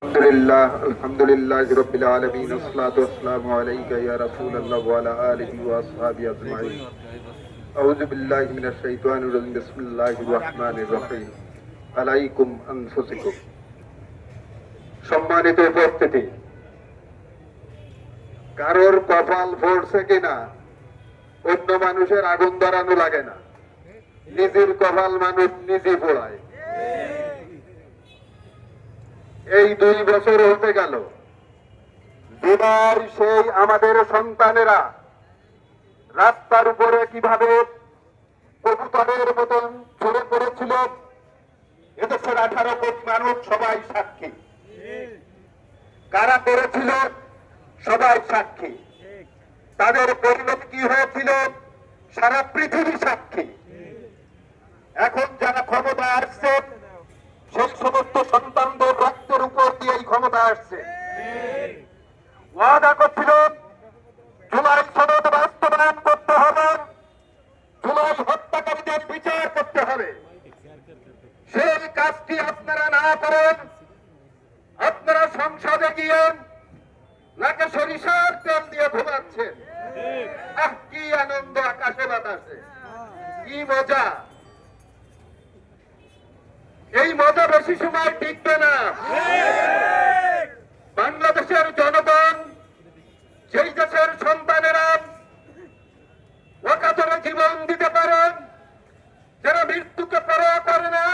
আলহামদুলিল্লাহ রাব্বিল আলামিন আসসালাতু ওয়াসসালামু আলাইকা ইয়া রাসূলুল্লাহ ওয়া আলা আলিহি ওয়া আসহাবিহি আজমাইন আউযু বিল্লাহি মিনাশ শাইতানির রাজিম বিসমিল্লাহির রহমানির রহিম আলাইকুম আনফুসিকুম। সম্মানিত উপস্থিতি, কারোর কপাল পড়ছে কিনা অন্য মানুষের আগুন ধরানো লাগে না, নিজের কপাল মানুষ নিজে পোড়ায়। এই 2 বছর হতে গেল যেবার সেই আমাদের সন্তানেরা রাস্তার উপরে কিভাবে কবুতরের মতন ঝরে পড়েছিল, এদেশের 18 কোটি মানুষ সবাই সাক্ষী। কারা করেছিল সবাই সাক্ষী, তাদের পরিণতি কি হয়েছিল সারা পৃথিবী সাক্ষী। এখন যারা ক্ষমতা আসছে সেই সমস্ত সন্তানদের রক্তের উপর দিয়ে এই ক্ষমতা আসছে। ওয়াদা করছিল জুলাই সনদ বাস্তবায়ন করতে হবে, জুলাই হত্যাকারীদের বিচার করতে হবে। সেই কাজটি আপনারা না করেন, আপনারা সংসদে গিয়ে নাকে সরিষার তেল দিয়ে ঘুমাচ্ছেন। কি আনন্দ আকাশে বাতাসে, কি মজা! এই মজা বেশি সময় টিকবে না। বাংলাদেশের জনগণ, সেই দেশের সন্তানেরা অকাতরে জীবন দিতে পারেন, যারা মৃত্যুকে পরোয়া করে না,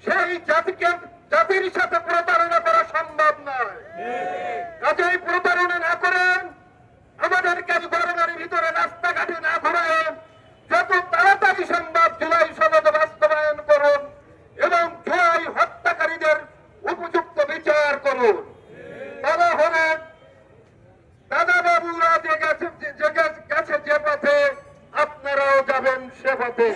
সেই জাতির সাথে প্রতারণা করা সম্ভব নয়। কাজেই প্রতারণা না করেন, আমাদেরকে গরমের ভিতরে রাস্তাঘাটে না ঘোরায় যত তাড়াতাড়ি সম্ভব জুলাই সনদ বাস্তবায়ন করুন এবং জুলাই হত্যাকারীদের উপযুক্ত বিচার করুন। তারা হলেন দাদা বাবুরা যে গেছে যে পথে, আপনারাও যাবেন সে পথে।